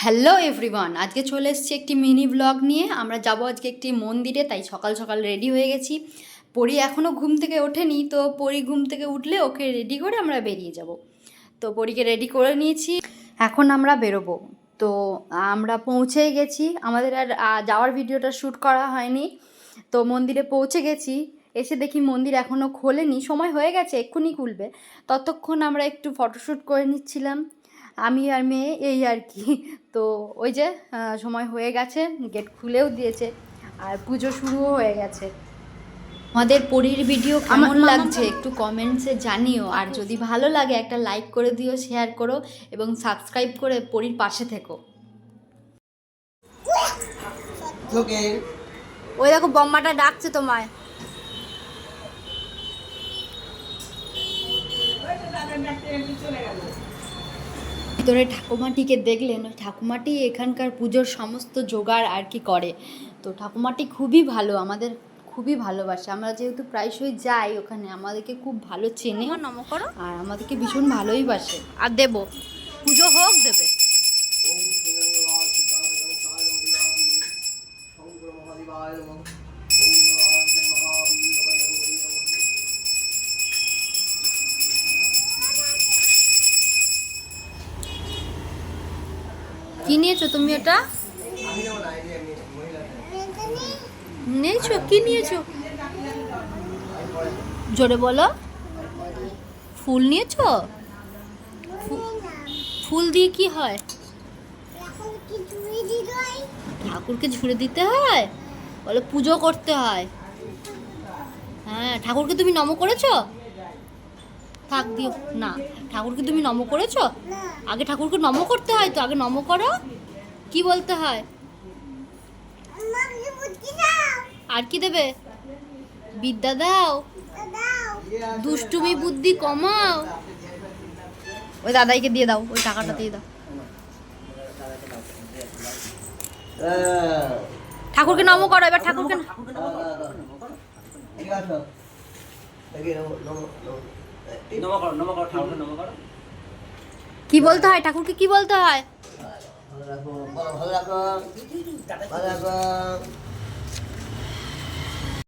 Hello everyone, আজকে চলে এসেছি একটি মিনি ব্লগ নিয়ে। আমরা যাব আজকে একটি মন্দিরে, তাই সকাল সকাল রেডি হয়ে গেছি। পরি এখনও ঘুম থেকে ওঠেনি, তো পরি ঘুম থেকে উঠলে ওকে রেডি করে আমরা বেরিয়ে যাব। তো পরিকে রেডি করে নিয়েছি, এখন আমরা বেরোবো। তো আমরা পৌঁছেই গেছি, আমাদের আর যাওয়ার ভিডিওটা শ্যুট করা হয়নি। তো মন্দিরে পৌঁছে গেছি, এসে দেখি মন্দির এখনও খোলেনি, সময় হয়ে গেছে, এক্ষুনি খুলবে। ততক্ষণ আমরা একটু ফটোশ্যুট করে নিচ্ছিলাম, আমি আর মেয়ে, এই আর কি। তো ওই যে সময় হয়ে গেছে, গেট খুলেও দিয়েছে আর পুজো শুরুও হয়ে গেছে। আমাদের পরীর ভিডিও কেমন লাগছে একটু কমেন্টসে জানিও, আর যদি ভালো লাগে একটা লাইক করে দিও, শেয়ার করো এবং সাবস্ক্রাইব করে পরীর পাশে থেকো। ওই দেখো বম্মাটা ডাকছে তোমায়। ভিতরে ঠাকুমাটিকে দেখলেন, ওই ঠাকুমাটি এখানকার পুজোর সমস্ত জোগাড় আর কি করে। তো ঠাকুমাটি খুবই ভালো, আমাদের খুবই ভালোবাসে। আমরা যেহেতু প্রায়শই যাই ওখানে, আমাদেরকে খুব ভালো চেনে আর আমাদেরকে ভীষণ ভালোই বাসে। আর দেবো, পুজো হোক, দেবে। কি নিয়েছো তুমি? এটা নিয়েছো? কি নিয়েছো জোরে বলো। ফুল নিয়েছো? ফুল দিয়ে কি হয়? ঠাকুরকে ঝুড়ে দিতে হয়, বলে পুজো করতে হয়। হ্যাঁ, ঠাকুরকে তুমি নম করেছো? থাক দিও না। ঠাকুরকে তুমি নম করেছো? আগে ঠাকুরকে নম করতে হয়, তো আগে নম করো। কি বলতে হয়? আর কি দেবে? বিদ্যা দাও, দুষ্টুমি বুদ্ধি কমাও। ওই দাদাইকে দিয়ে দাও, ওই টাকাটা দিয়ে দাও। ঠাকুরকে নম করো এবার, ঠাকুরকে। কি বলতে হয় ঠাকুরকে? কি বলতে হয়?